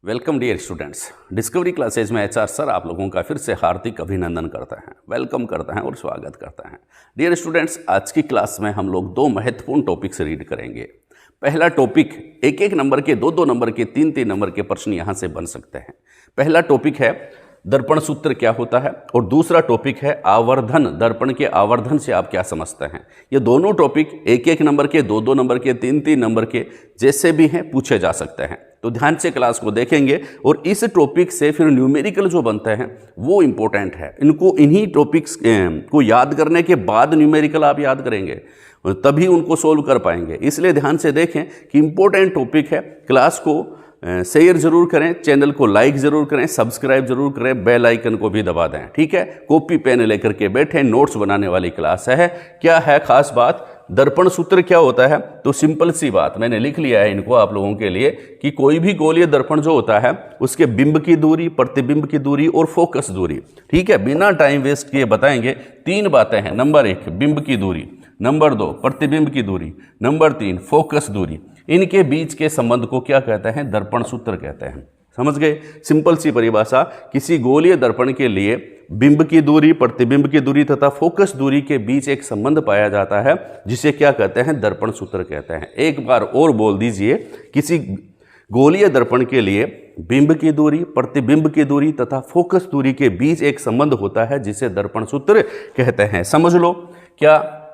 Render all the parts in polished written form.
Welcome dear students. Discovery classes में HR sir आप लोगों का फिर से हार्दिक अभिनंदन करते हैं, वेलकम करते हैं और स्वागत करते हैं। डियर स्टूडेंट्स, आज की क्लास में हम लोग दो महत्वपूर्ण टॉपिक्स रीड करेंगे। पहला टॉपिक एक एक नंबर के, दो दो नंबर के, तीन तीन नंबर के प्रश्न यहाँ से बन सकते हैं। पहला टॉपिक है दर्पण सूत्र क्या होता है और दूसरा टॉपिक है आवर्धन। दर्पण के आवर्धन से आप क्या समझते हैं। ये दोनों टॉपिक एक एक नंबर के, दो दो नंबर के, तीन तीन नंबर के जैसे भी हैं पूछे जा सकते हैं। तो ध्यान से क्लास को देखेंगे और इस टॉपिक से फिर न्यूमेरिकल जो बनते हैं वो इंपॉर्टेंट है। इन्हीं टॉपिक्स को याद करने के बाद न्यूमेरिकल आप याद करेंगे और तभी उनको सोल्व कर पाएंगे। इसलिए ध्यान से देखें कि इंपॉर्टेंट टॉपिक है। क्लास को शेयर जरूर करें, चैनल को लाइक जरूर करें, सब्सक्राइब जरूर करें, बेल आइकन को भी दबा दें। ठीक है, कॉपी पेन लेकर के बैठे, नोट्स बनाने वाली क्लास है। क्या है खास बात, दर्पण सूत्र क्या होता है? तो सिंपल सी बात मैंने लिख लिया है इनको आप लोगों के लिए कि कोई भी गोलीय दर्पण जो होता है उसके बिंब की दूरी, प्रतिबिंब की दूरी और फोकस दूरी। ठीक है, बिना टाइम वेस्ट किए बताएंगे। तीन बातें हैं। नंबर एक बिंब की दूरी, नंबर दो प्रतिबिंब की दूरी, नंबर तीन फोकस दूरी। इनके बीच के संबंध को क्या कहते हैं? दर्पण सूत्र कहते हैं। समझ गए? सिंपल सी परिभाषा, किसी गोलीय दर्पण के लिए बिंब की दूरी, प्रतिबिंब की दूरी तथा फोकस दूरी के बीच एक संबंध पाया जाता है जिसे क्या कहते हैं? दर्पण सूत्र कहते हैं। एक बार और बोल दीजिए, किसी गोलीय दर्पण के लिए बिंब की दूरी, प्रतिबिंब की दूरी तथा फोकस दूरी के बीच एक संबंध होता है जिसे दर्पण सूत्र कहते हैं। समझ लो। क्या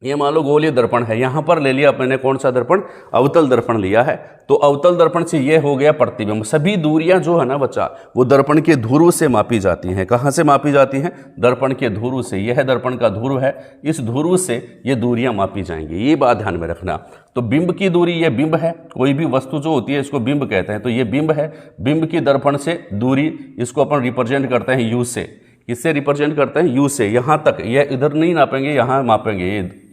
ये मान लो गोलीय दर्पण है, यहां पर ले लिया मैंने कौन सा दर्पण? अवतल दर्पण लिया है। तो अवतल दर्पण से ये हो गया प्रतिबिंब। सभी दूरियां जो है ना बच्चा, वो दर्पण के ध्रुव से मापी जाती हैं। कहां से मापी जाती हैं? दर्पण के ध्रुव से। यह दर्पण का ध्रुव है, इस ध्रुव से ये दूरियां मापी जाएंगी। ये बात ध्यान में रखना। तो बिंब की दूरी, ये बिंब है। कोई भी वस्तु जो होती है इसको बिंब कहते हैं। तो ये बिंब है। बिंब की दर्पण से दूरी, इसको अपन रिप्रेजेंट करते हैं यू से। किससे रिप्रेजेंट करते हैं? यू से। यहाँ तक, ये इधर नहीं नापेंगे, यहाँ मापेंगे।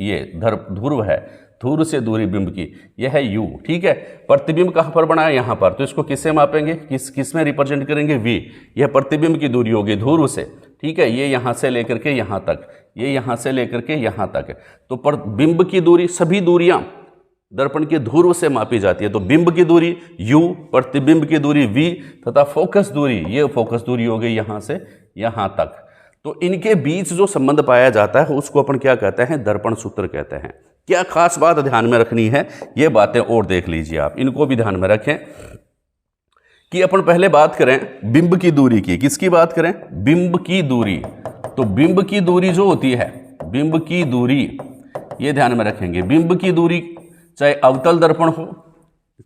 ये ध्रुव है, ध्रुव से दूरी बिंब की, यह है यू। ठीक है, प्रतिबिंब कहाँ पर बना है? यहाँ पर। तो इसको किससे मापेंगे? किस में रिप्रेजेंट करेंगे? वी। यह प्रतिबिंब की दूरी होगी ध्रुव से। ठीक है, ये यहाँ से लेकर के यहाँ तक, ये यहाँ से लेकर के यहाँ तक। तो बिंब की दूरी, सभी दूरियां दर्पण के ध्रुव से मापी जाती है। तो बिंब की दूरी u, प्रतिबिंब की दूरी v तथा फोकस दूरी, ये फोकस दूरी हो गई यहाँ से यहाँ तक। तो इनके बीच जो संबंध पाया जाता है उसको अपन क्या कहते हैं? दर्पण सूत्र कहते हैं। क्या खास बात ध्यान में रखनी है? ये बातें और देख लीजिए आप, इनको भी ध्यान में रखें कि अपन पहले बात करें बिंब की दूरी की। किसकी बात करें? बिंब की दूरी। तो बिंब की दूरी जो होती है, बिंब की दूरी, ये ध्यान में रखेंगे। बिंब की दूरी चाहे अवतल दर्पण हो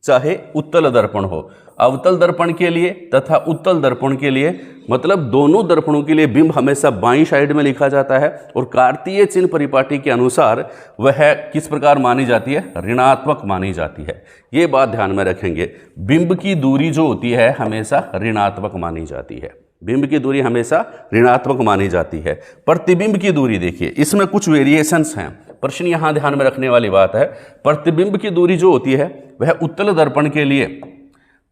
चाहे उत्तल दर्पण हो, अवतल दर्पण के लिए तथा उत्तल दर्पण के लिए, मतलब दोनों दर्पणों के लिए बिंब हमेशा बाईं साइड में लिखा जाता है और कार्तीय चिन्ह परिपाटी के अनुसार वह किस प्रकार मानी जाती है? ऋणात्मक मानी जाती है। ये बात ध्यान में रखेंगे। बिंब की दूरी जो होती है हमेशा ऋणात्मक मानी जाती है। बिंब की दूरी हमेशा ऋणात्मक मानी जाती है। प्रतिबिंब की दूरी देखिए, इसमें कुछ वेरिएशंस हैं। प्रश्न यहां ध्यान में रखने वाली बात है, प्रतिबिंब की दूरी जो होती है वह उत्तल दर्पण के लिए,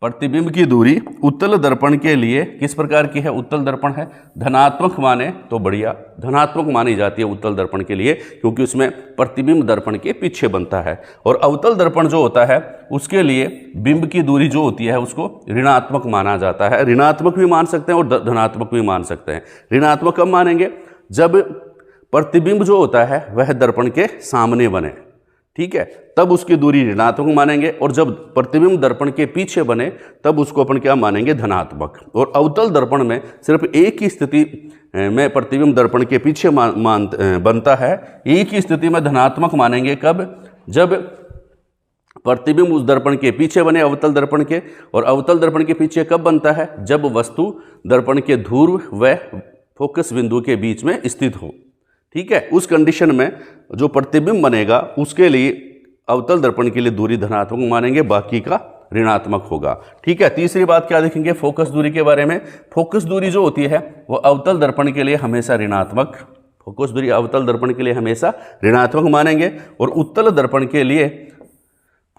प्रतिबिंब की दूरी उत्तल दर्पण के लिए किस प्रकार की है? उत्तल दर्पण है, धनात्मक माने तो बढ़िया, धनात्मक मानी जाती है उत्तल दर्पण के लिए, क्योंकि उसमें प्रतिबिंब दर्पण के पीछे बनता है। और अवतल दर्पण जो होता है उसके लिए बिंब की दूरी जो होती है उसको ऋणात्मक माना जाता है। ऋणात्मक भी मान सकते हैं और धनात्मक भी मान सकते हैं। ऋणात्मक कब मानेंगे? जब प्रतिबिंब जो होता है वह दर्पण के सामने बने, ठीक है, तब उसकी दूरी ऋणात्मक मानेंगे। और जब प्रतिबिंब दर्पण के पीछे बने तब उसको अपन क्या मानेंगे? धनात्मक। और अवतल दर्पण में सिर्फ एक ही स्थिति में प्रतिबिंब दर्पण के पीछे बनता है, एक ही स्थिति में धनात्मक मानेंगे। कब? जब प्रतिबिंब उस दर्पण के पीछे बने, अवतल दर्पण के। और अवतल दर्पण के पीछे कब बनता है? जब वस्तु दर्पण के ध्रुव व फोकस बिंदु के बीच में स्थित हो। ठीक है, उस कंडीशन में जो प्रतिबिंब बनेगा उसके लिए अवतल दर्पण के लिए दूरी धनात्मक मानेंगे, बाकी का ऋणात्मक होगा। ठीक है, तीसरी बात क्या देखेंगे फोकस दूरी के बारे में? फोकस दूरी जो होती है वो अवतल दर्पण के लिए हमेशा ऋणात्मक, फोकस दूरी अवतल दर्पण के लिए हमेशा ऋणात्मक मानेंगे और उत्तल दर्पण के लिए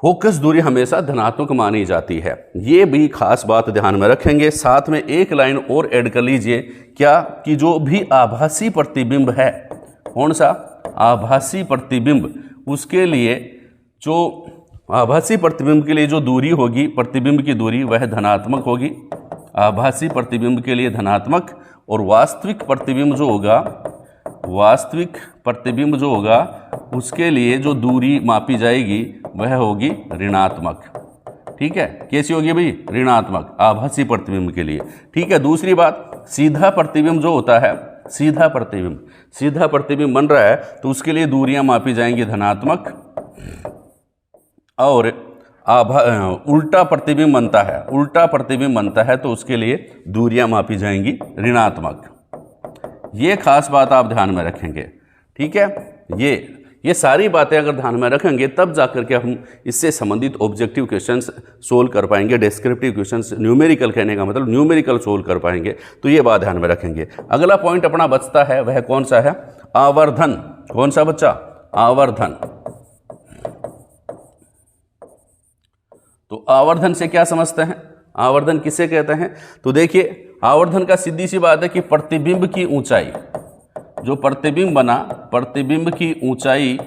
फोकस दूरी हमेशा धनात्मक मानी जाती है। ये भी खास बात ध्यान में रखेंगे। साथ में एक लाइन और ऐड कर लीजिए, क्या कि जो भी आभासी प्रतिबिंब है, कौन सा? आभासी प्रतिबिंब, उसके लिए जो आभासी प्रतिबिंब के लिए जो दूरी होगी, प्रतिबिंब की दूरी, वह धनात्मक होगी। आभासी प्रतिबिंब के लिए धनात्मक, और वास्तविक प्रतिबिंब जो होगा, वास्तविक प्रतिबिंब जो होगा उसके लिए जो दूरी मापी जाएगी वह होगी ऋणात्मक। ठीक है, कैसी होगी भाई? ऋणात्मक, आभासी प्रतिबिंब के लिए। ठीक है, दूसरी बात, सीधा प्रतिबिंब जो होता है, सीधा प्रतिबिंब बन रहा है तो उसके लिए दूरियां मापी जाएंगी धनात्मक, और उल्टा प्रतिबिंब बनता है तो उसके लिए दूरियां मापी जाएंगी ऋणात्मक। ये खास बात आप ध्यान में रखेंगे। ठीक है, ये सारी बातें अगर ध्यान में रखेंगे तब जाकर के हम इससे संबंधित ऑब्जेक्टिव क्वेश्चंस सोल्व कर पाएंगे, डिस्क्रिप्टिव क्वेश्चंस, न्यूमेरिकल कहने का मतलब न्यूमेरिकल सोल्व कर पाएंगे। तो ये बात ध्यान में रखेंगे। अगला पॉइंट अपना बचता है, वह कौन सा है? आवर्धन। कौन सा बच्चा? आवर्धन। तो आवर्धन से क्या समझते हैं? आवर्धन किसे कहते हैं? तो देखिए, आवर्धन का सीधी सी बात है कि प्रतिबिंब की ऊंचाई, जो प्रतिबिंब बना, प्रतिबिंब की ऊंचाई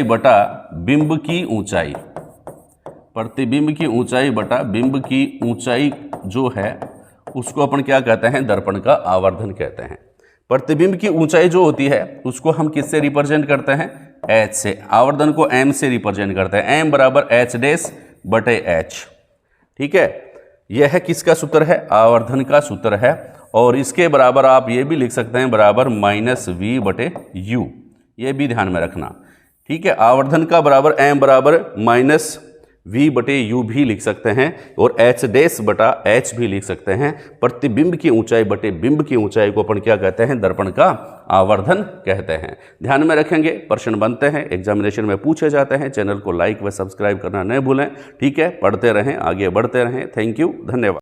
बटा बिंब की ऊंचाई, प्रतिबिंब की ऊंचाई बटा बिंब की ऊंचाई जो है उसको अपन क्या कहते हैं? दर्पण का आवर्धन कहते हैं। प्रतिबिंब की ऊंचाई जो होती है उसको हम किससे रिप्रेजेंट करते हैं? h से। आवर्धन को m से रिप्रेजेंट करते हैं, m बराबर h डैश बटे h। ठीक है, यह है किसका सूत्र है? आवर्धन का सूत्र है। और इसके बराबर आप ये भी लिख सकते हैं, बराबर माइनस v बटे u। ये भी ध्यान में रखना। ठीक है, आवर्धन का बराबर m बराबर माइनस v बटे u भी लिख सकते हैं, और h डैश बटा h भी लिख सकते हैं। प्रतिबिंब की ऊंचाई बटे बिंब की ऊंचाई को अपन क्या कहते हैं? दर्पण का आवर्धन कहते हैं। ध्यान में रखेंगे, प्रश्न बनते हैं, एग्जामिनेशन में पूछे जाते हैं। चैनल को लाइक व सब्सक्राइब करना न भूलें। ठीक है, पढ़ते रहें, आगे बढ़ते रहें। थैंक यू, धन्यवाद।